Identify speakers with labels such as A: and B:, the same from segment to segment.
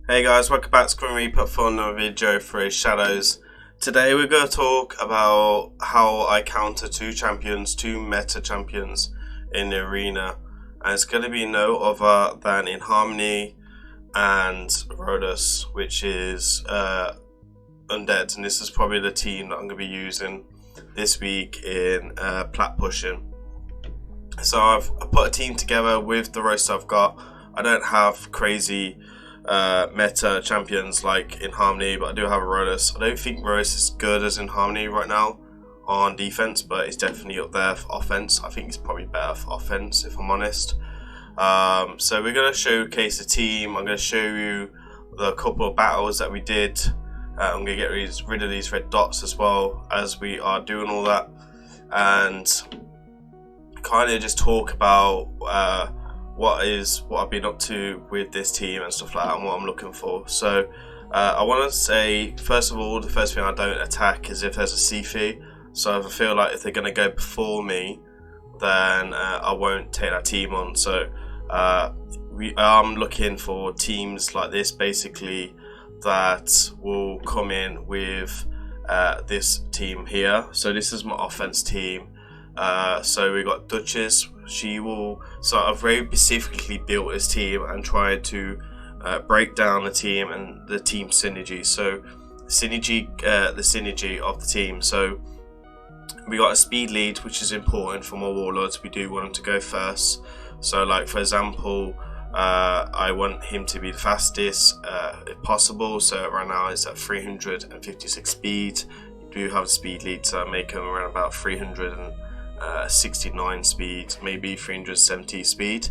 A: Hey guys, welcome back to Grim Reaper for another video for Shadows. Today we're going to talk about how I counter two meta champions in the arena. And it's going to be no other than in Harmony and ROTOS, which is Undead. And this is probably the team that I'm going to be using this week in plat pushing. So I put a team together with the roster I've got. I don't have crazy meta champions like in Harmony, but I do have a ROTOS. I don't think ROTOS is good as in Harmony right now on defense, but it's definitely up there for offense. I think it's probably better for offense if I'm honest. So we're going to showcase the team. I'm going to show you the couple of battles that we did. I'm going to get rid of these red dots as well as we are doing all that, and kind of just talk about what I've been up to with this team and stuff like that, and what I'm looking for. So I want to say, first of all, the first thing I don't attack is if there's a CF. So if I feel like if they're going to go before me, then I won't take that team on. So I'm looking for teams like this, basically, that will come in with this team here. So this is my offense team. So we got Duchess. So I've very specifically built this team and tried to break down the team and the team synergy. So the synergy of the team. So we got a speed lead, which is important for my warlords. We do want them to go first. So like for example, I want him to be the fastest if possible. So right now it's at 356 speed. You do have a speed lead, so I make him around about 369 speed, maybe 370 speed,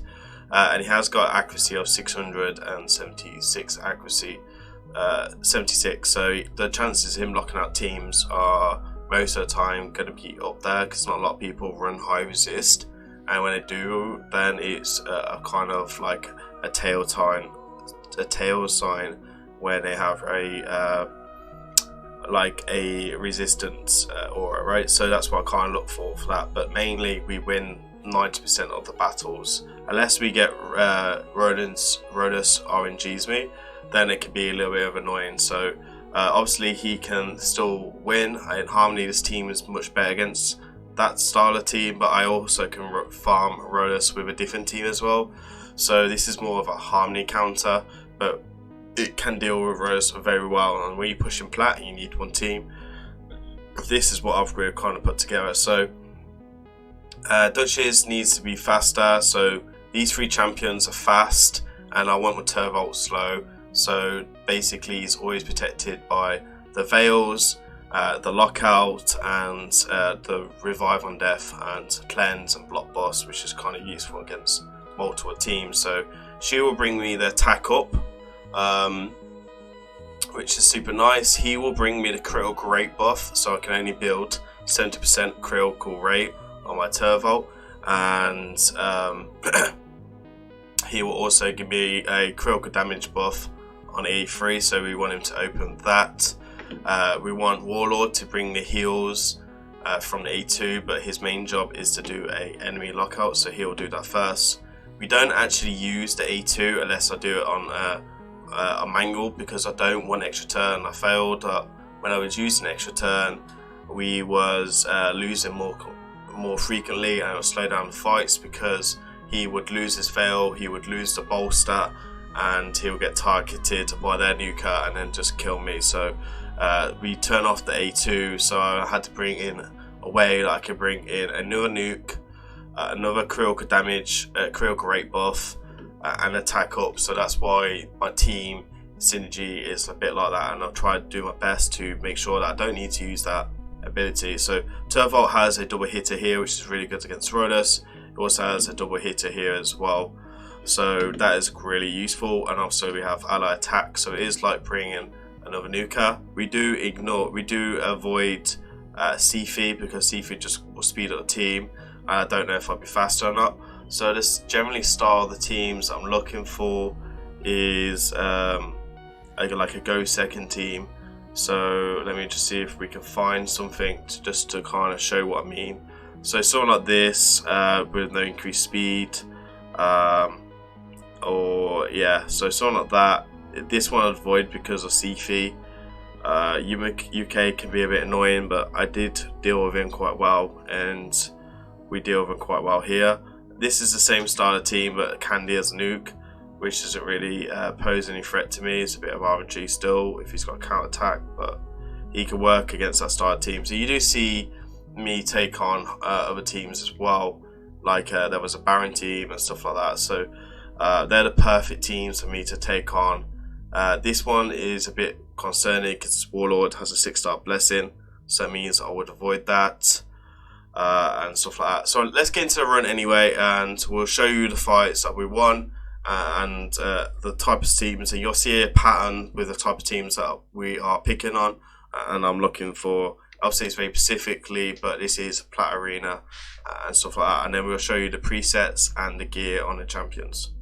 A: and he has got accuracy of 676 accuracy, 76. So the chances of him locking out teams are most of the time going to be up there, because not a lot of people run high resist, and when they do, then it's a kind of like a tail sign where they have a like a resistance aura, right? So that's what I kind of look for that. But mainly we win 90% of the battles, unless we get ROTOS RNGs me, then it can be a little bit of annoying. So obviously he can still win. In Harmony, this team is much better against that style of team, but I also can farm ROTOS with a different team as well. So this is more of a Harmony counter, but it can deal with ROTOS very well. And when you push in plat, you need one team. This is what I've really kind of put together. So Duchess needs to be faster. So these three champions are fast, and I want my Turvolt slow. So basically he's always protected by the Veils, the Lockout, and the Revive on Death, and Cleanse and Block Boss, which is kind of useful against multiple teams. So she will bring me the attack up, which is super nice. He will bring me the critical rate buff, so I can only build 70% critical rate on my Turvolt, and he will also give me a critical damage buff on E3, so we want him to open that. We want Warlord to bring the heals from the E2, but his main job is to do a enemy lockout, so he'll do that first. We don't actually use the E2 unless I do it on a mangle, because I don't want extra turn. I failed when I was using extra turn. We was losing more frequently, and it would slow down the fights because he would lose his veil, he would lose the bolster, and he would get targeted by their nuker and then just kill me. So we turn off the A2, so I had to bring in a way that I could bring in another nuke, another critical damage, critical rate buff, and attack up. So that's why my team synergy is a bit like that, and I've tried to do my best to make sure that I don't need to use that ability. So Turvolt has a double hitter here, which is really good against ROTOS. It also has a double hitter here as well, so that is really useful. And also we have ally attack, so it is like bringing another nuker. We do avoid CF, because CF just will speed up the team, and I don't know if I'll be faster or not. So this generally style of the teams I'm looking for is like a go second team. So let me just see if we can find something just to kind of show what I mean. So something like this with no increased speed, or yeah, so something like that This one I'd avoid because of Sifi. UK can be a bit annoying, but I did deal with him quite well, and we deal with him quite well here. This is the same style of team, but Candy as nuke, which doesn't really pose any threat to me. It's a bit of RNG still if he's got a counter attack, but he can work against that style of team. So you do see me take on other teams as well, like there was a Baron team and stuff like that. So they're the perfect teams for me to take on. This one is a bit concerning because Warlord has a 6-star blessing, so it means I would avoid that and stuff like that. So let's get into the run anyway, and we'll show you the fights that we won and the type of teams, and you'll see a pattern with the type of teams that we are picking on. And I'm looking for, obviously it's very specifically, but this is Plat Arena and stuff like that. And then we'll show you the presets and the gear on the champions.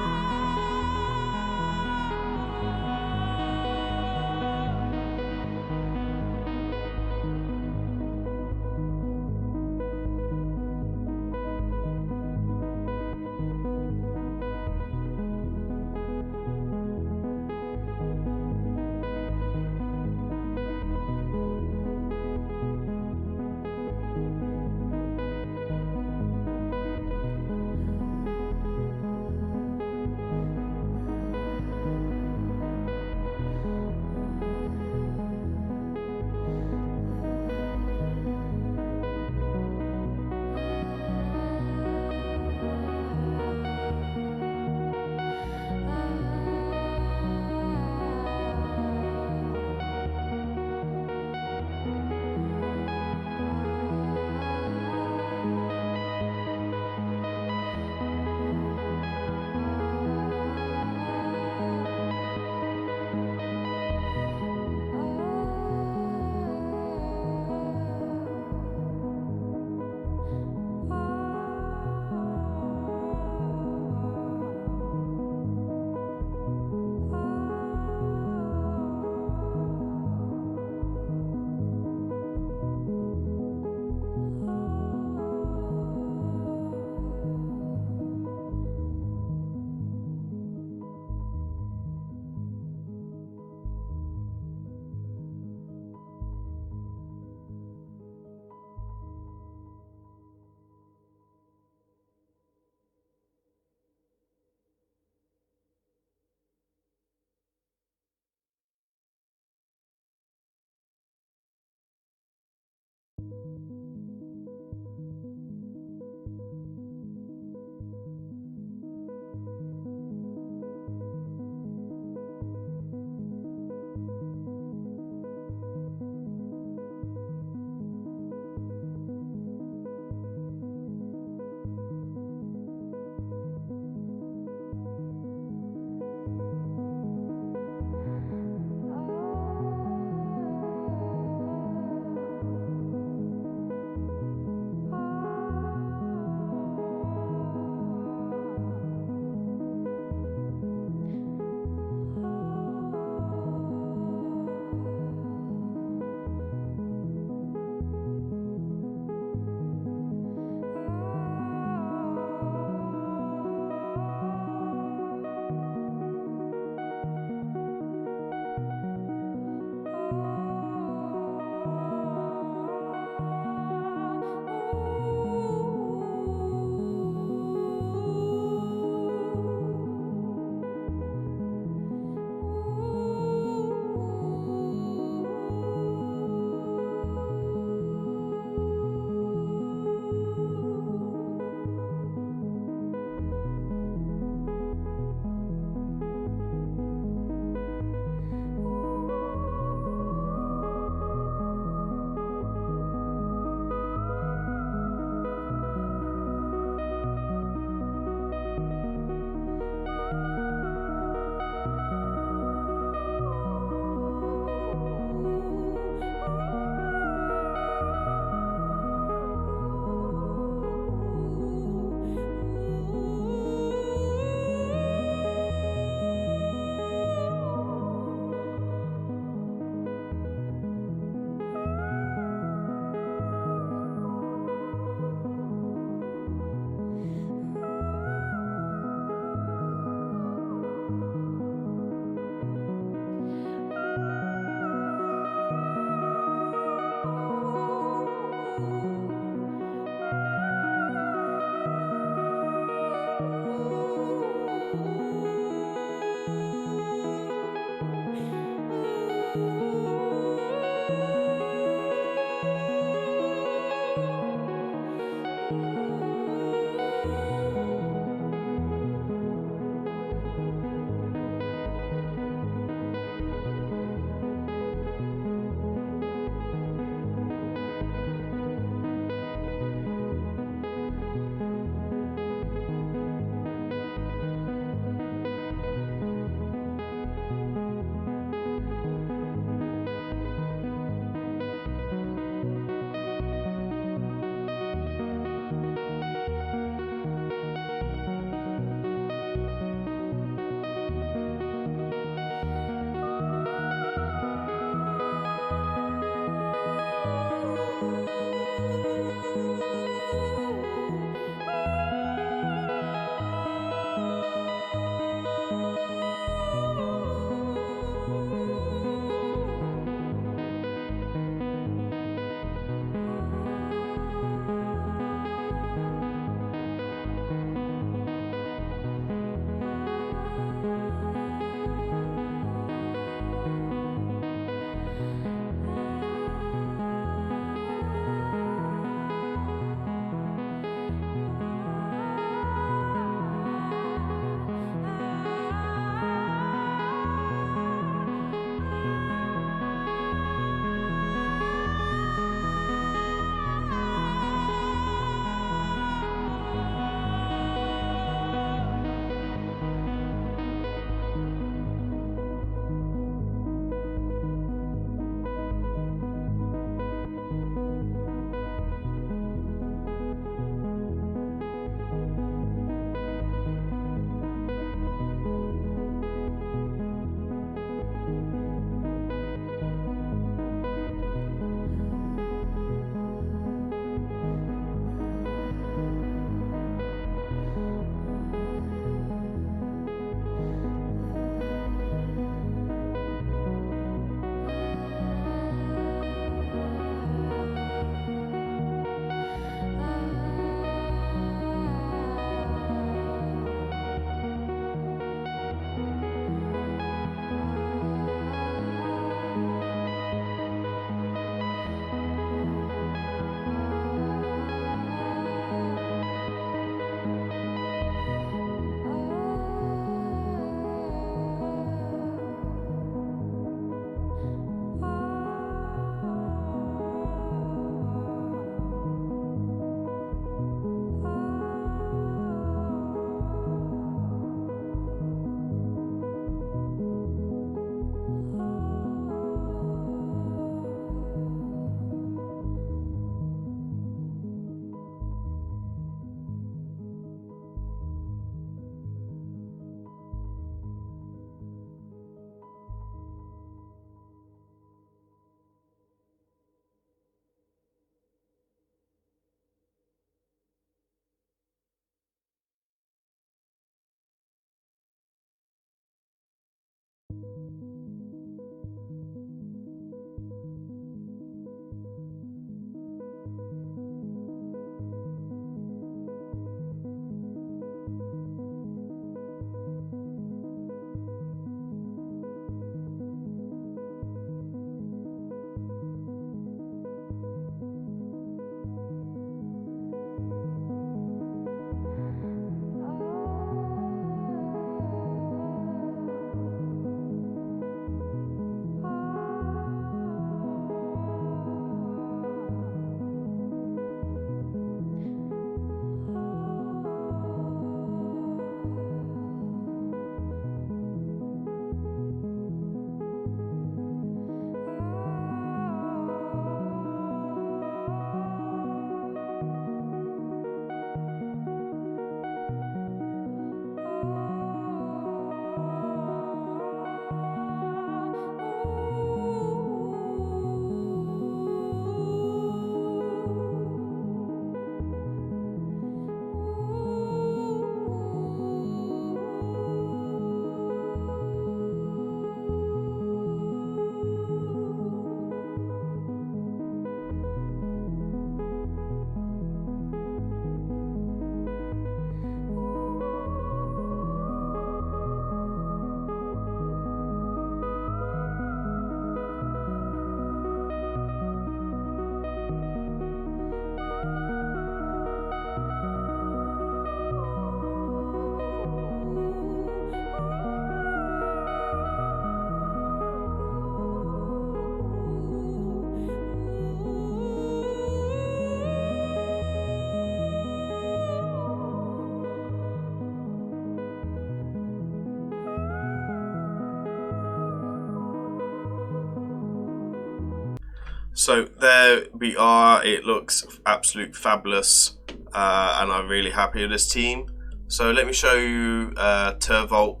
A: So there we are. It looks absolutely fabulous, and I'm really happy with this team. So let me show you Turvolt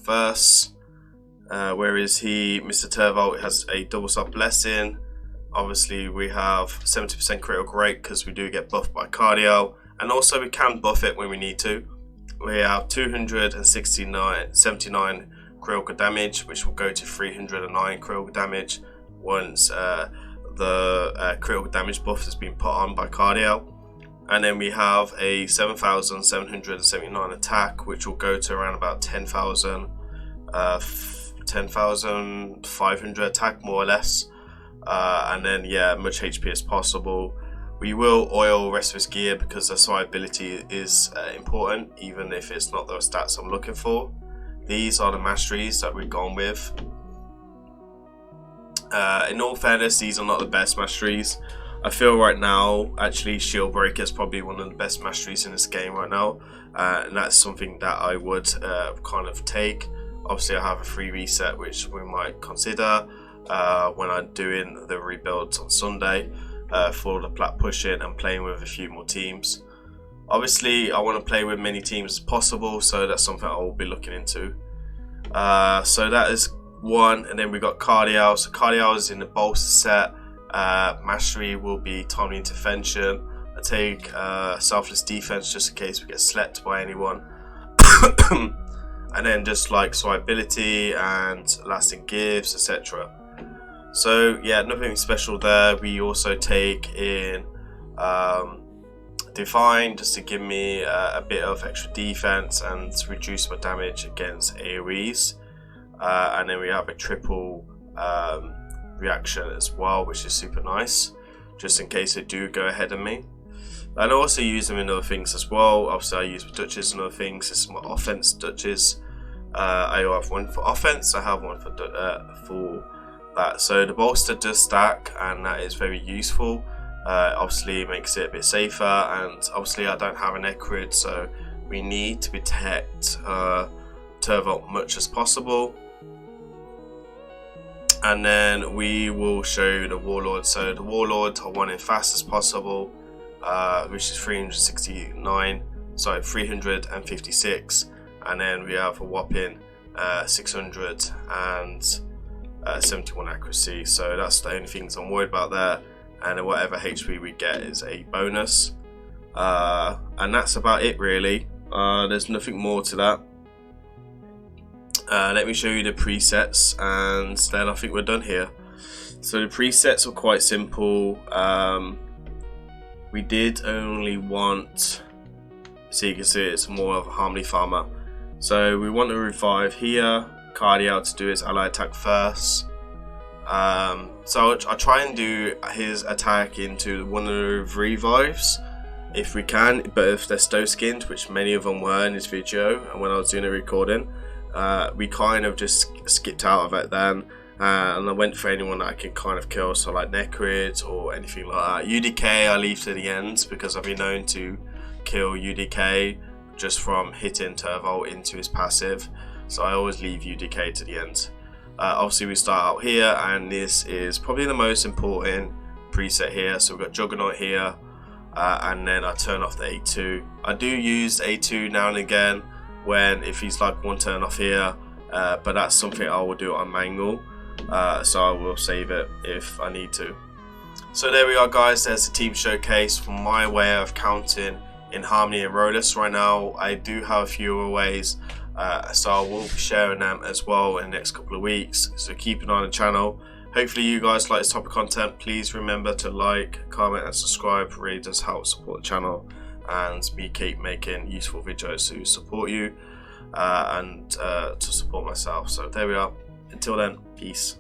A: first. Where is he? Mr. Turvolt has a double soft blessing. Obviously we have 70% critical rate because we do get buffed by cardio, and also we can buff it when we need to. We have 279 critical damage, which will go to 309 critical damage once the critical damage buff has been put on by cardio. And then we have a 7,779 attack, which will go to around about 10,500 attack, more or less. And then yeah, much HP as possible. We will oil rest of his gear because the survivability is important, even if it's not those stats I'm looking for. These are the masteries that we've gone with. In all fairness, these are not the best masteries. I feel right now, actually, Shield Breaker is probably one of the best masteries in this game right now, and that's something that I would kind of take. Obviously, I have a free reset, which we might consider when I'm doing the rebuilds on Sunday for the plat pushing and playing with a few more teams. Obviously, I want to play with many teams as possible, so that's something I will be looking into. So that is one, and then we got Cardial. So Cardial is in the bolster set. Mastery will be timely intervention. I take selfless defense just in case we get slept by anyone. And then just like survivability and lasting gives, etc. So yeah, nothing special there. We also take in Divine just to give me a bit of extra defense and to reduce my damage against AoEs. And then we have a triple reaction as well, which is super nice, just in case they do go ahead of me. And I also use them in other things as well. Obviously I use Duchess and other things. This is my offense Duchess. I have one for offense, I have one for that. So the bolster does stack, and that is very useful. Obviously it makes it a bit safer, and obviously I don't have an Ecrid, so we need to protect Turvolt much as possible. And then we will show the Warlord. So the Warlord I want it fast as possible, which is 356, and then we have a whopping 671 accuracy. So that's the only things I'm worried about there, and then whatever HP we get is a bonus, and that's about it really. There's nothing more to that. Let me show you the presets, and then I think we're done here. So the presets are quite simple. We did only want, so you can see it's more of a Harmony farmer. So we want to revive here, Cardio to do his ally attack first. So I try and do his attack into one of the revives if we can, but if they're stow skinned, which many of them were in this video and when I was doing a recording, we kind of just skipped out of it then, and I went for anyone that I can kind of kill, so like Necrid or anything like that. UDK I leave to the end because I've been known to kill UDK just from hitting Turvolt into his passive, so I always leave UDK to the end. Obviously we start out here, and this is probably the most important preset here. So we've got Juggernaut here, and then I turn off the A2. I do use A2 now and again when if he's like one turn off here, but that's something I will do on manual, so I will save it if I need to. So there we are guys, there's the team showcase from my way of counting in Harmony and ROTOS. Right now I do have a few other ways, so I will be sharing them as well in the next couple of weeks, so keep an eye on the channel. Hopefully you guys like this type of content. Please remember to like, comment and subscribe. It really does help support the channel, and me keep making useful videos to support you and to support myself. So there we are. Until then, peace.